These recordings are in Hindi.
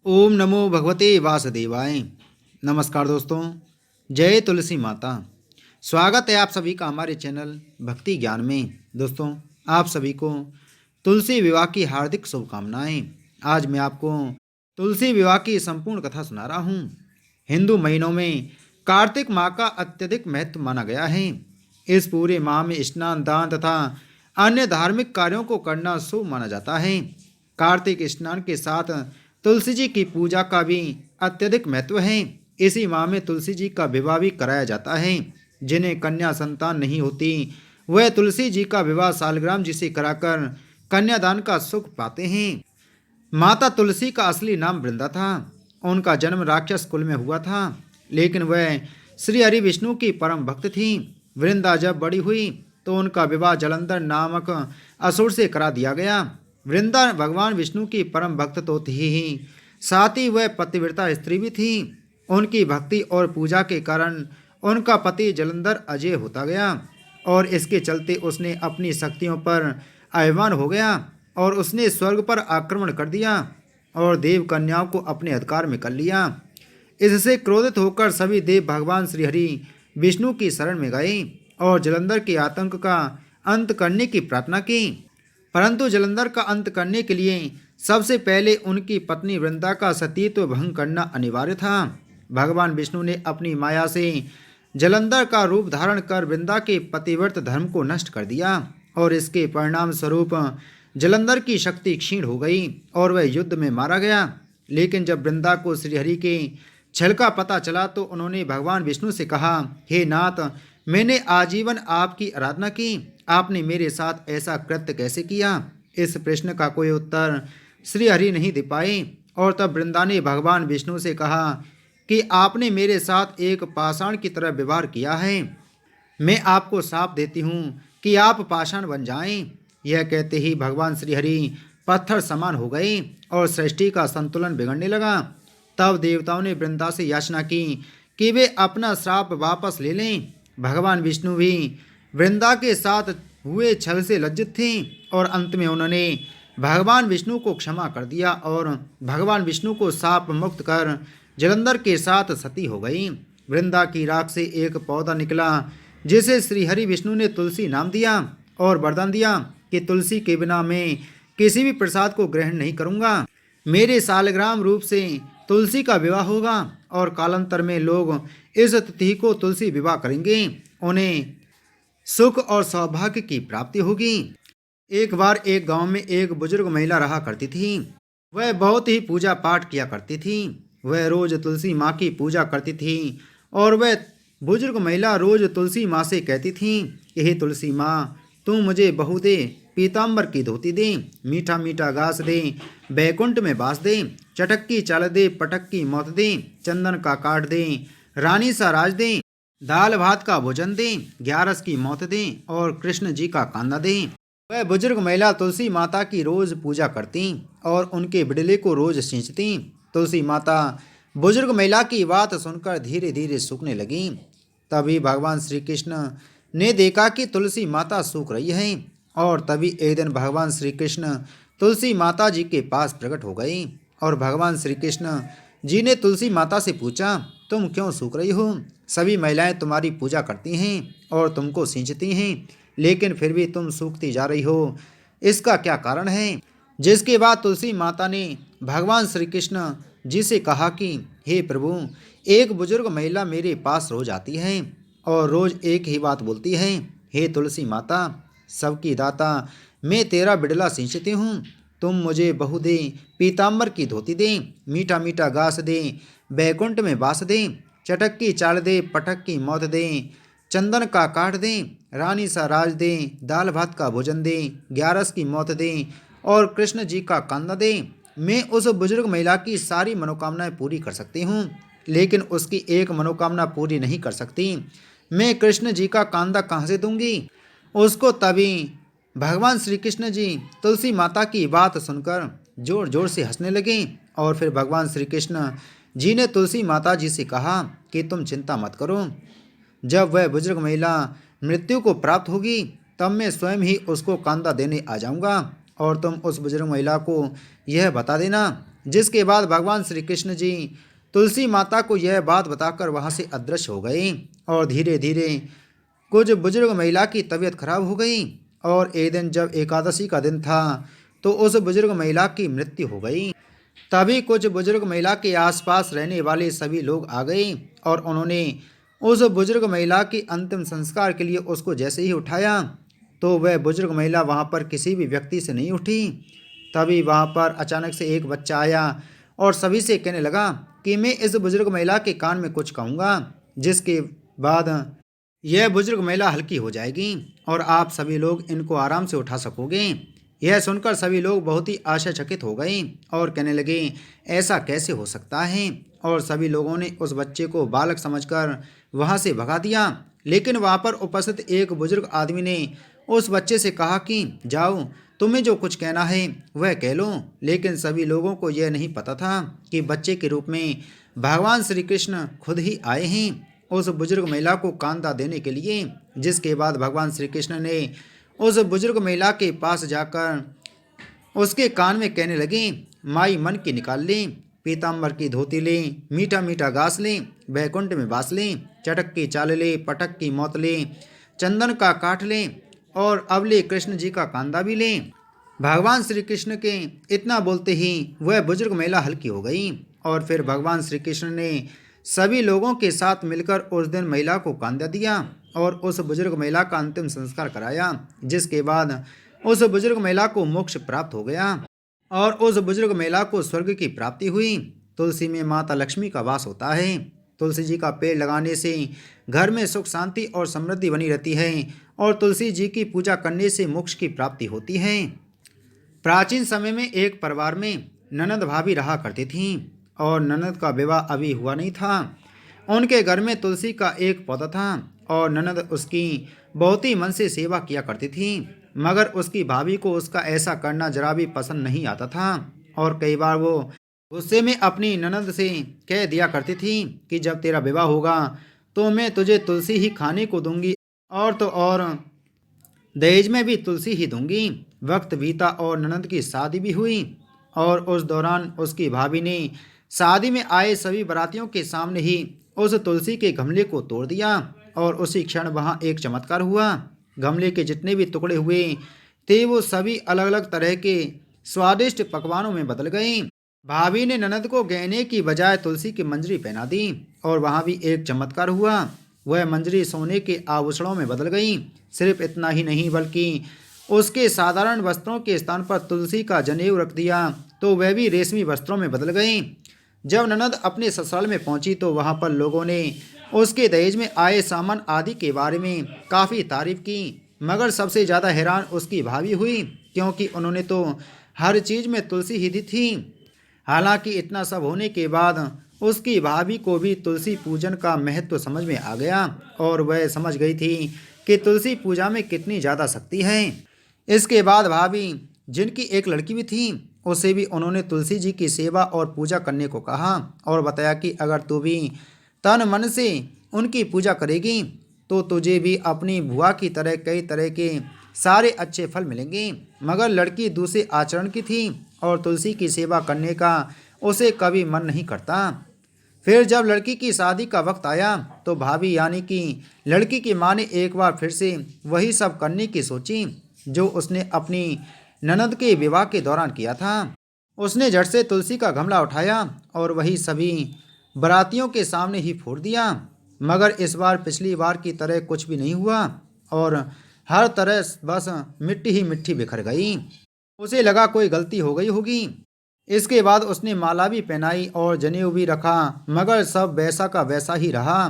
ओम नमो भगवते वासुदेवाय। नमस्कार दोस्तों, जय तुलसी माता। स्वागत है आप सभी का हमारे चैनल भक्ति ज्ञान में। दोस्तों, आप सभी को तुलसी विवाह की हार्दिक शुभकामनाएं। आज मैं आपको तुलसी विवाह की संपूर्ण कथा सुना रहा हूँ। हिंदू महीनों में कार्तिक माह का अत्यधिक महत्व माना गया है। इस पूरे माह में स्नान, दान तथा अन्य धार्मिक कार्यों को करना शुभ माना जाता है। कार्तिक स्नान के साथ तुलसी जी की पूजा का भी अत्यधिक महत्व है। इसी माह में तुलसी जी का विवाह भी कराया जाता है। जिन्हें कन्या संतान नहीं होती, वह तुलसी जी का विवाह सालग्राम जी से कराकर कन्यादान का सुख पाते हैं। माता तुलसी का असली नाम वृंदा था। उनका जन्म राक्षस कुल में हुआ था, लेकिन वह श्री हरि विष्णु की परम भक्त थी। वृंदा जब बड़ी हुई तो उनका विवाह जलंधर नामक असुर से करा दिया गया। वृंदा भगवान विष्णु की परम भक्त तो थी ही, साथ ही वह पतिव्रता स्त्री भी थी। उनकी भक्ति और पूजा के कारण उनका पति जलंधर अजय होता गया और इसके चलते उसने अपनी शक्तियों पर अभिमान हो गया और उसने स्वर्ग पर आक्रमण कर दिया और देव कन्याओं को अपने अधिकार में कर लिया। इससे क्रोधित होकर सभी देव भगवान श्रीहरि विष्णु की शरण में गए और जलंधर के आतंक का अंत करने की प्रार्थना की। परंतु जलंधर का अंत करने के लिए सबसे पहले उनकी पत्नी वृंदा का सतीत्व भंग करना अनिवार्य था। भगवान विष्णु ने अपनी माया से जलंधर का रूप धारण कर वृंदा के पतिव्रत धर्म को नष्ट कर दिया और इसके परिणाम स्वरूप जलंधर की शक्ति क्षीण हो गई और वह युद्ध में मारा गया। लेकिन जब वृंदा को श्रीहरि के छल का पता चला तो उन्होंने भगवान विष्णु से कहा, हे नाथ, मैंने आजीवन आपकी आराधना की, आपने मेरे साथ ऐसा कृत्य कैसे किया? इस प्रश्न का कोई उत्तर श्रीहरि नहीं दे पाए और तब वृंदा ने भगवान विष्णु से कहा कि आपने मेरे साथ एक पाषाण की तरह व्यवहार किया है। मैं आपको शाप देती हूँ कि आप पाषाण बन जाएं। यह कहते ही भगवान श्रीहरि पत्थर समान हो गए और सृष्टि का संतुलन बिगड़ने लगा। तब देवताओं ने वृंदा से याचना की कि वे अपना श्राप वापस ले लें। भगवान विष्णु भी वृंदा के साथ हुए छल से लज्जित थे और अंत में उन्होंने भगवान विष्णु को क्षमा कर दिया और भगवान विष्णु को शाप मुक्त कर जलंधर के साथ सती हो गई। वृंदा की राख से एक पौधा निकला जिसे श्रीहरि विष्णु ने तुलसी नाम दिया और वरदान दिया कि तुलसी के बिना मैं किसी भी प्रसाद को ग्रहण नहीं करूंगा। मेरे सालग्राम रूप से तुलसी का विवाह होगा और कालांतर में लोग इस तिथि को तुलसी विवाह करेंगे। उन्हें सुख और सौभाग्य की प्राप्ति होगी। एक बार एक गांव में एक बुजुर्ग महिला रहा करती थी। वह बहुत ही पूजा पाठ किया करती थी। वह रोज तुलसी माँ की पूजा करती थी और वह बुजुर्ग महिला रोज तुलसी माँ से कहती थी, हे तुलसी माँ, तू मुझे बहू दे, पीताम्बर की धोती दे, मीठा मीठा घास दे, बैकुंठ में बास दे, चटक की चाल दे, पटक की मौत दे, चंदन का काट दे, रानी सा राज दे, दाल भात का भोजन दे, ग्यारस की मौत दे और कृष्ण जी का कांदा दे। वह बुजुर्ग महिला तुलसी माता की रोज पूजा करती और उनके बिडले को रोज सींचती। तुलसी माता बुजुर्ग महिला की बात सुनकर धीरे धीरे सूखने लगी। तभी भगवान श्री कृष्ण ने देखा कि तुलसी माता सूख रही है और तभी एक दिन भगवान श्री कृष्ण तुलसी माता जी के पास प्रकट हो गई और भगवान श्री कृष्ण जी ने तुलसी माता से पूछा, तुम क्यों सूख रही हो? सभी महिलाएं तुम्हारी पूजा करती हैं और तुमको सींचती हैं, लेकिन फिर भी तुम सूखती जा रही हो, इसका क्या कारण है? जिसके बाद तुलसी माता ने भगवान श्री कृष्ण जी से कहा कि हे प्रभु, एक बुजुर्ग महिला मेरे पास रोज आती है और रोज एक ही बात बोलती है, हे तुलसी माता, सबकी दाता, मैं तेरा बिडला सींचती हूँ, तुम मुझे बहू दे, पीताम्बर की धोती दे, मीठा मीठा घास दे, बैकुंठ में बास दे, चटक की चाल दे, पटक की मौत दे, चंदन का काट दे, रानी सा राज दे, दाल भात का भोजन दे, ग्यारस की मौत दे और कृष्ण जी का कांदा दे। मैं उस बुजुर्ग महिला की सारी मनोकामनाएं पूरी कर सकती हूँ, लेकिन उसकी एक मनोकामना पूरी नहीं कर सकती। मैं कृष्ण जी का कांदा कहाँ से दूंगी उसको? तभी भगवान श्री कृष्ण जी तुलसी माता की बात सुनकर जोर जोर से हंसने लगे और फिर भगवान श्री कृष्ण जी ने तुलसी माता जी से कहा कि तुम चिंता मत करो, जब वह बुजुर्ग महिला मृत्यु को प्राप्त होगी तब मैं स्वयं ही उसको कांदा देने आ जाऊंगा और तुम उस बुजुर्ग महिला को यह बता देना जिसके बाद भगवान श्री कृष्ण जी तुलसी माता को यह बात बताकर वहाँ से अदृश्य हो गए और धीरे धीरे कुछ बुजुर्ग महिला की तबीयत खराब हो गई। और एक दिन जब एकादशी का दिन था तो उस बुजुर्ग महिला की मृत्यु हो गई। तभी कुछ बुजुर्ग महिला के आसपास रहने वाले सभी लोग आ गए और उन्होंने उस बुजुर्ग महिला के अंतिम संस्कार के लिए उसको जैसे ही उठाया तो वह बुजुर्ग महिला वहाँ पर किसी भी व्यक्ति से नहीं उठी। तभी वहाँ पर अचानक से एक बच्चा आया और सभी से कहने लगा कि मैं इस बुजुर्ग महिला के कान में कुछ कहूँगा, जिसके बाद यह बुजुर्ग महिला हल्की हो जाएगी और आप सभी लोग इनको आराम से उठा सकोगे। यह सुनकर सभी लोग बहुत ही आश्चर्यचकित हो गए और कहने लगे ऐसा कैसे हो सकता है। और सभी लोगों ने उस बच्चे को बालक समझकर वहाँ से भगा दिया। लेकिन वहाँ पर उपस्थित एक बुजुर्ग आदमी ने उस बच्चे से कहा कि जाओ, तुम्हें जो कुछ कहना है वह कह लो। लेकिन सभी लोगों को यह नहीं पता था कि बच्चे के रूप में भगवान श्री कृष्ण खुद ही आए हैं उस बुजुर्ग महिला को कांधा देने के लिए। जिसके बाद भगवान श्री कृष्ण ने उस बुजुर्ग महिला के पास जाकर उसके कान में कहने लगे माई मन की निकाल ले, पीताम्बर की धोती ले, मीठा मीठा घास ले, बैकुंठ में बास ले, चटक की चाल ले, पटक की मौत ले, चंदन का काठ ले और अब ले कृष्ण जी का कांधा भी ले। भगवान श्री कृष्ण के इतना बोलते ही वह बुजुर्ग महिला हल्की हो गई और फिर भगवान श्री कृष्ण ने सभी लोगों के साथ मिलकर उस दिन महिला को कांधा दिया और उस बुजुर्ग महिला का अंतिम संस्कार कराया। जिसके बाद उस बुजुर्ग महिला को मोक्ष प्राप्त हो गया और उस बुजुर्ग महिला को स्वर्ग की प्राप्ति हुई। तुलसी में माता लक्ष्मी का वास होता है। तुलसी जी का पेड़ लगाने से घर में सुख शांति और समृद्धि बनी रहती है और तुलसी जी की पूजा करने से मोक्ष की प्राप्ति होती है। प्राचीन समय में एक परिवार में ननद भाभी रहा करती थीं और ननद का विवाह अभी हुआ नहीं था। उनके घर में तुलसी का एक पौधा था और ननद उसकी बहुत ही मन से सेवा किया करती थी। मगर उसकी भाभी को उसका ऐसा करना जरा भी पसंद नहीं आता था और कई बार वो गुस्से में अपनी ननद से कह दिया करती थी कि जब तेरा विवाह होगा तो मैं तुझे तुलसी ही खाने को दूंगी और तो और दहेज में भी तुलसी ही दूंगी। वक्त बीता और ननद की शादी भी हुई और उस दौरान उसकी भाभी ने शादी में आए सभी बारातियों के सामने ही उस तुलसी के गमले को तोड़ दिया और उसी क्षण वहाँ एक चमत्कार हुआ। गमले के जितने भी टुकड़े हुए थे वो सभी अलग अलग तरह के स्वादिष्ट पकवानों में बदल गए। भाभी ने ननद को गहने की बजाय तुलसी की मंजरी पहना दी और वहाँ भी एक चमत्कार हुआ। वह मंजरी सोने के आभूषणों में बदल गई। सिर्फ इतना ही नहीं बल्कि उसके साधारण वस्त्रों के स्थान पर तुलसी का जनेऊ रख दिया तो वह भी रेशमी वस्त्रों में बदल गई। जब ननद अपने ससुराल में पहुंची तो वहां पर लोगों ने उसके दहेज में आए सामान आदि के बारे में काफ़ी तारीफ की। मगर सबसे ज़्यादा हैरान उसकी भाभी हुई क्योंकि उन्होंने तो हर चीज़ में तुलसी ही दी थी। हालांकि इतना सब होने के बाद उसकी भाभी को भी तुलसी पूजन का महत्व समझ में आ गया और वह समझ गई थी कि तुलसी पूजा में कितनी ज़्यादा शक्ति है। इसके बाद भाभी जिनकी एक लड़की भी थी उसे भी उन्होंने तुलसी जी की सेवा और पूजा करने को कहा और बताया कि अगर तू भी तन मन से उनकी पूजा करेगी तो तुझे भी अपनी बुआ की तरह कई तरह के सारे अच्छे फल मिलेंगे। मगर लड़की दूसरे आचरण की थी और तुलसी की सेवा करने का उसे कभी मन नहीं करता। फिर जब लड़की की शादी का वक्त आया तो भाभी यानी कि लड़की की माँ ने एक बार फिर से वही सब करने की सोची जो उसने अपनी ननद के विवाह के दौरान किया था। उसने झट से तुलसी का गमला उठाया और वही सभी बारातियों के सामने ही फोड़ दिया। मगर इस बार पिछली बार की तरह कुछ भी नहीं हुआ और हर तरह बस मिट्टी ही मिट्टी बिखर गई। उसे लगा कोई गलती हो गई होगी। इसके बाद उसने माला भी पहनाई और जनेऊ भी रखा मगर सब वैसा का वैसा ही रहा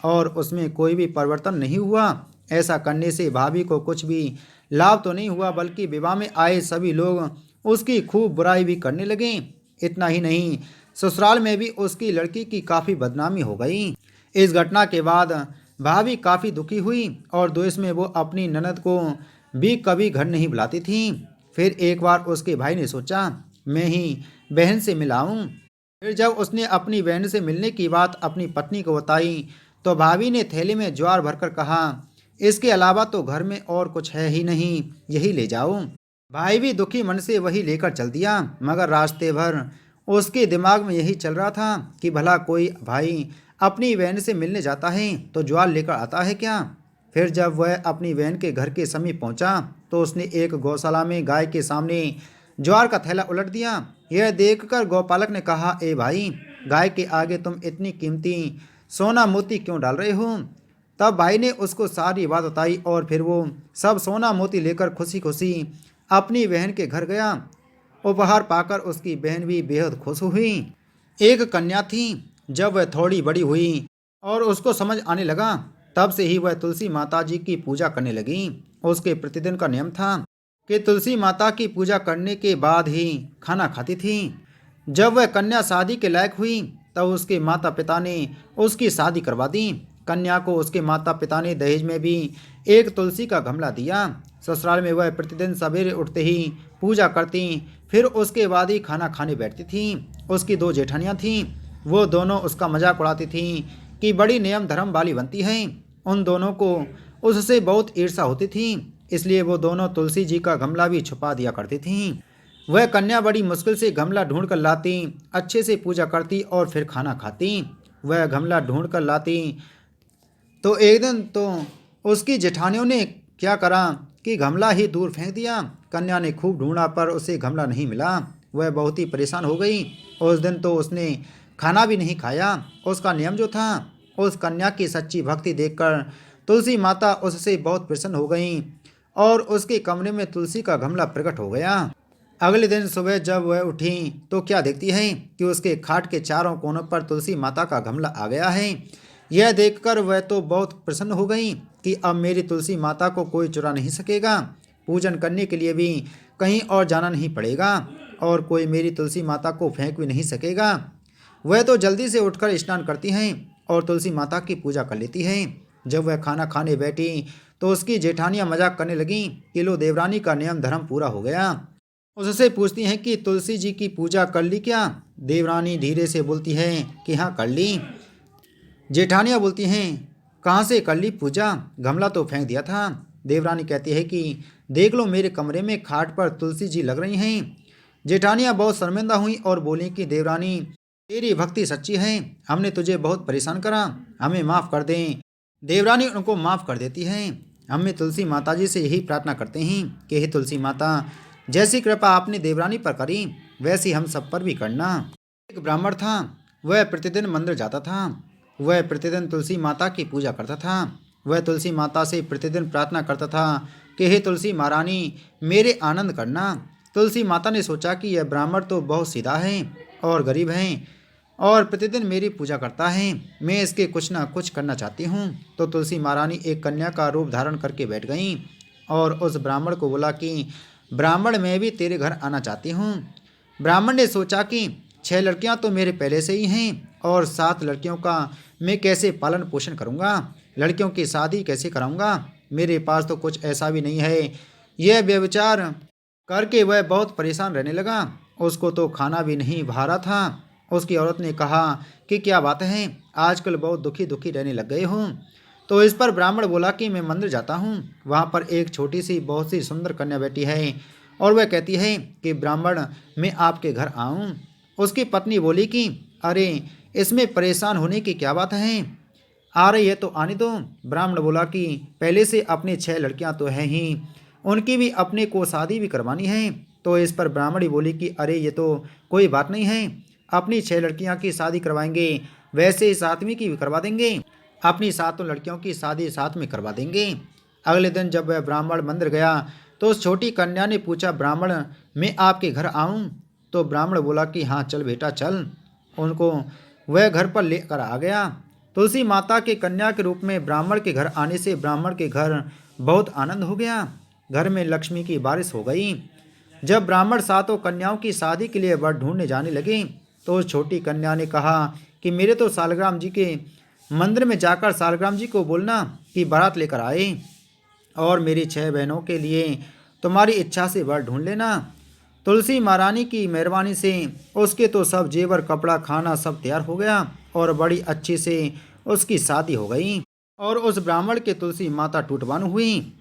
और उसमें कोई भी परिवर्तन नहीं हुआ। ऐसा करने से भाभी को कुछ भी लाभ तो नहीं हुआ बल्कि विवाह में आए सभी लोग उसकी खूब बुराई भी करने लगे। इतना ही नहीं ससुराल में भी उसकी लड़की की काफ़ी बदनामी हो गई। इस घटना के बाद भाभी काफ़ी दुखी हुई और द्वेष में वो अपनी ननद को भी कभी घर नहीं बुलाती थी। फिर एक बार उसके भाई ने सोचा मैं ही बहन से मिलाऊं। फिर जब उसने अपनी बहन से मिलने की बात अपनी पत्नी को बताई तो भाभी ने थैली में ज्वार भरकर कहा इसके अलावा तो घर में और कुछ है ही नहीं, यही ले जाओ। भाई भी दुखी मन से वही लेकर चल दिया मगर रास्ते भर उसके दिमाग में यही चल रहा था कि भला कोई भाई अपनी बहन से मिलने जाता है तो ज्वार लेकर आता है क्या। फिर जब वह अपनी बहन के घर के समीप पहुंचा तो उसने एक गौशाला में गाय के सामने ज्वार का थैला उलट दिया। यह देखकर गौपालक ने कहा, ए भाई, गाय के आगे तुम इतनी कीमती सोना मोती क्यों डाल रहे हो। तब भाई ने उसको सारी बात बताई और फिर वो सब सोना मोती लेकर खुशी खुशी अपनी बहन के घर गया। उपहार पाकर उसकी बहन भी बेहद खुश हुई। एक कन्या थी। जब वह थोड़ी बड़ी हुई और उसको समझ आने लगा तब से ही वह तुलसी माता जी की पूजा करने लगी। उसके प्रतिदिन का नियम था कि तुलसी माता की पूजा करने के बाद ही खाना खाती थी। जब वह कन्या शादी के लायक हुई तब उसके माता पिता ने उसकी शादी करवा दी। कन्या को उसके माता पिता ने दहेज में भी एक तुलसी का गमला दिया। ससुराल में वह प्रतिदिन सवेरे उठते ही पूजा करती, फिर उसके बाद ही खाना खाने बैठती थी। उसकी दो जेठानियाँ थीं। वो दोनों उसका मजाक उड़ाती थीं कि बड़ी नियम धर्म वाली बनती है। उन दोनों को उससे बहुत ईर्ष्या होती थी, इसलिए वो दोनों तुलसी जी का गमला भी छुपा दिया करती थीं। वह कन्या बड़ी मुश्किल से गमला ढूंढ कर लाती, अच्छे से पूजा करती और फिर खाना खाती। वह गमला ढूंढ कर लाती तो एक दिन तो उसकी जेठानियों ने क्या करा कि गमला ही दूर फेंक दिया। कन्या ने खूब ढूंढा पर उसे गमला नहीं मिला। वह बहुत ही परेशान हो गई। उस दिन तो उसने खाना भी नहीं खाया। उसका नियम जो था, उस कन्या की सच्ची भक्ति देखकर तुलसी माता उससे बहुत प्रसन्न हो गईं और उसके कमरे में तुलसी का गमला प्रकट हो गया। अगले दिन सुबह जब वह उठी तो क्या देखती है कि उसके खाट के चारों कोनों पर तुलसी माता का गमला आ गया है। यह देखकर वह तो बहुत प्रसन्न हो गई कि अब मेरी तुलसी माता को कोई चुरा नहीं सकेगा। पूजन करने के लिए भी कहीं और जाना नहीं पड़ेगा और कोई मेरी तुलसी माता को फेंक भी नहीं सकेगा। वह तो जल्दी से उठकर स्नान करती हैं और तुलसी माता की पूजा कर लेती हैं। जब वह खाना खाने बैठी तो उसकी जेठानियाँ मजाक करने लगीं कि लो, देवरानी का नियम धर्म पूरा हो गया। उससे पूछती हैं कि तुलसी जी की पूजा कर ली क्या। देवरानी धीरे से बोलती है कि हाँ, कर ली। जेठानियाँ बोलती हैं, कहाँ से कर ली पूजा, गमला तो फेंक दिया था। देवरानी कहती है कि देख लो, मेरे कमरे में खाट पर तुलसी जी लग रही हैं। जेठानियाँ बहुत शर्मिंदा हुई और बोली कि देवरानी, तेरी भक्ति सच्ची है, हमने तुझे बहुत परेशान करा, हमें माफ़ कर दें। देवरानी उनको माफ़ कर देती है। हमें तुलसी माता जी से यही प्रार्थना करते हैं कि हे तुलसी माता, जैसी कृपा आपने देवरानी पर करी वैसी हम सब पर भी करना। एक ब्राह्मण था। वह प्रतिदिन मंदिर जाता था। वह प्रतिदिन तुलसी माता की पूजा करता था। वह तुलसी माता से प्रतिदिन प्रार्थना करता था कि हे तुलसी महारानी, मेरे आनंद करना। तुलसी माता ने सोचा कि यह ब्राह्मण तो बहुत सीधा है और गरीब है और प्रतिदिन मेरी पूजा करता है, मैं इसके कुछ ना कुछ करना चाहती हूँ। तो तुलसी महारानी एक कन्या का रूप धारण करके बैठ गईं और उस ब्राह्मण को बोला कि ब्राह्मण, मैं भी तेरे घर आना चाहती हूँ। ब्राह्मण ने सोचा कि 6 लड़कियाँ तो मेरे पहले से ही हैं और 7 लड़कियों का मैं कैसे पालन पोषण करूँगा, लड़कियों की शादी कैसे कराऊँगा, मेरे पास तो कुछ ऐसा भी नहीं है। यह व्यभिचार करके वह बहुत परेशान रहने लगा। उसको तो खाना भी नहीं भा रहा था। उसकी औरत ने कहा कि क्या बात है, आजकल बहुत दुखी दुखी रहने लग गए हूँ। तो इस पर ब्राह्मण बोला कि मैं मंदिर जाता हूँ, वहाँ पर एक छोटी सी बहुत सी सुंदर कन्या बैठी है और वह कहती है कि ब्राह्मण, मैं आपके घर आऊँ। उसकी पत्नी बोली कि अरे, इसमें परेशान होने की क्या बात है, आ रही है तो आने दो। ब्राह्मण बोला कि पहले से अपनी 6 लड़कियां तो हैं ही, उनकी भी अपने को शादी भी करवानी है। तो इस पर ब्राह्मणी बोली कि अरे, ये तो कोई बात नहीं है, अपनी 6 लड़कियां की शादी करवाएंगे, वैसे ही 7वीं की भी करवा देंगे, अपनी 7 लड़कियों की शादी साथ में करवा देंगे। अगले दिन जब वह ब्राह्मण मंदिर गया तो उस छोटी कन्या ने पूछा, ब्राह्मण, मैं आपके घर आऊँ। तो ब्राह्मण बोला कि हाँ, चल बेटा चल। उनको वह घर पर लेकर आ गया। तुलसी माता के कन्या के रूप में ब्राह्मण के घर आने से ब्राह्मण के घर बहुत आनंद हो गया। घर में लक्ष्मी की बारिश हो गई। जब ब्राह्मण 7 कन्याओं की शादी के लिए वर ढूंढने जाने लगे तो उस छोटी कन्या ने कहा कि मेरे तो सालग्राम जी के मंदिर में जाकर सालग्राम जी को बोलना कि बारात लेकर आए और मेरी 6 बहनों के लिए तुम्हारी इच्छा से वर ढूंढ लेना। तुलसी महारानी की मेहरबानी से उसके तो सब जेवर कपड़ा खाना सब तैयार हो गया और बड़ी अच्छी से उसकी शादी हो गई और उस ब्राह्मण के तुलसी माता टूटबानु हुई।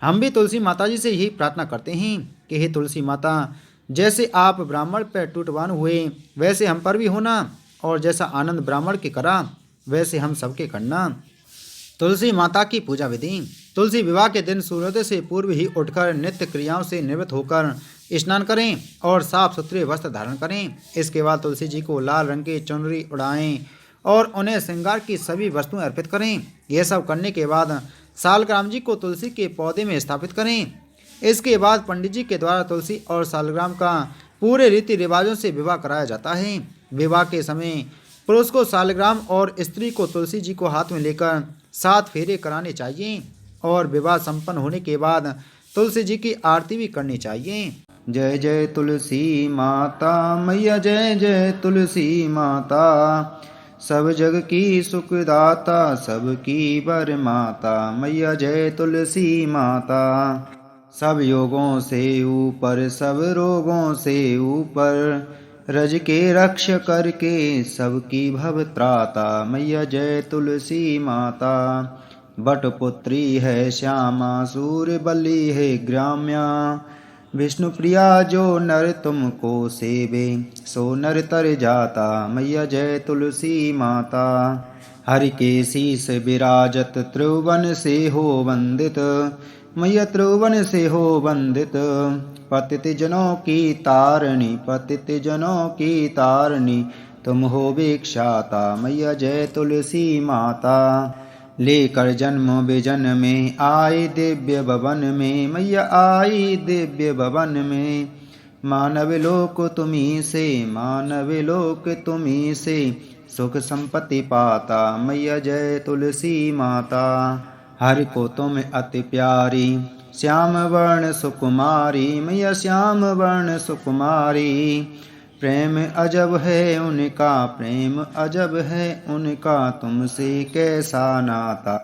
हम भी तुलसी माता जी से यही प्रार्थना करते हैं कि हे तुलसी माता, जैसे आप ब्राह्मण पर टूटवान हुए वैसे हम पर भी होना, और जैसा आनंद ब्राह्मण के करा वैसे हम सबके करना। तुलसी माता की पूजा विधि। तुलसी विवाह के दिन सूर्योदय से पूर्व ही उठकर नित्य क्रियाओं से निवृत्त होकर स्नान करें और साफ सुथरे वस्त्र धारण करें। इसके बाद तुलसी जी को लाल रंग की चुनरी उड़ाएं और उन्हें श्रृंगार की सभी वस्तुएं अर्पित करें। यह सब करने के बाद सालग्राम जी को तुलसी के पौधे में स्थापित करें। इसके बाद पंडित जी के द्वारा तुलसी और सालग्राम का पूरे रीति रिवाजों से विवाह कराया जाता है। विवाह के समय पुरुष को सालग्राम और स्त्री को तुलसी जी को हाथ में लेकर 7 फेरे कराने चाहिए और विवाह संपन्न होने के बाद तुलसी जी की आरती भी करनी चाहिए। जय जय तुलसी माता मैया, जय जय तुलसी माता, सब जग की सुखदाता, सबकी बर माता मैया जय तुलसी माता। सब योगों से ऊपर, सब रोगों से ऊपर, रज के रक्ष करके सबकी भव त्राता मैया जय तुलसी माता। बटपुत्री है श्यामा, सूर्य बलि है ग्राम्या, विष्णु प्रिया जो नर तुमको सेवे, सो नर तर जाता मैया जय तुलसी माता। हरि के शीस विराजत, त्रिभुवन से हो वंदित मैया, त्रिभुवन से हो वंदित, पतित जनों की तारणी, पतित जनों की तारणी, तुम हो भिक्षाता मैया जय तुलसी माता। लेकर जन्म विजन में आई दिव्य भवन में मैया, आई दिव्य भवन में, मानव लोक तुम्ही से, मानव लोक तुम्ही से, सुख संपत्ति पाता मैया जय तुलसी माता। हरि को तुम अति प्यारी, श्याम वर्ण सुकुमारी मैया, श्याम वर्ण सुकुमारी, प्रेम अजब है उनका, प्रेम अजब है उनका, तुमसे कैसा नाता,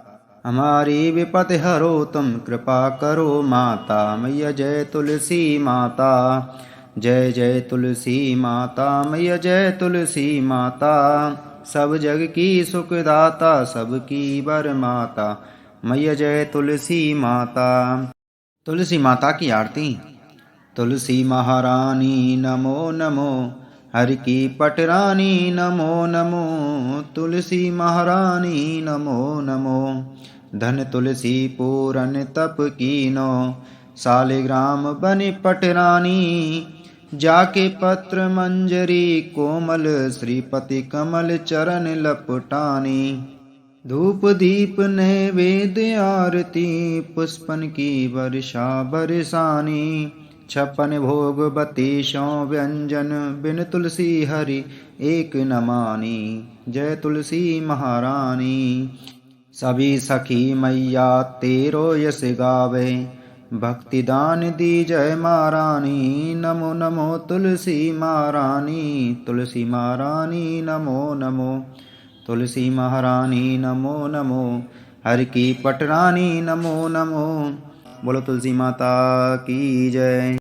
हमारी विपत्ति हरो तुम कृपा करो माता मैया जय तुलसी माता। जय जय तुलसी माता मैया, जय तुलसी माता, सब जग की सुखदाता, सबकी बर माता मैया जय तुलसी माता। तुलसी माता की आरती। तुलसी महारानी नमो नमो, हरि की पटरानी नमो नमो, तुलसी महारानी नमो नमो। धन तुलसी पूरन तप कीनो, सालिग्राम बनि पटरानी, जाके पत्र मंजरी कोमल, श्रीपति कमल चरण लपटानी। धूप दीप नैवेद्य आरती, पुष्पन की वर्षा बरसानी, 56 भोग 32 व्यंजन, बिन तुलसी हरि एक न मानी, जय तुलसी महारानी। सभी सखी मैया तेरो यश गावे, भक्ति दान दी जय महारानी, नमो नमो तुलसी महारानी, तुलसी महारानी नमो नमो, तुलसी महारानी नमो नमो, हर की पटरानी नमो नमो। बोलो तुलसी माता की जय।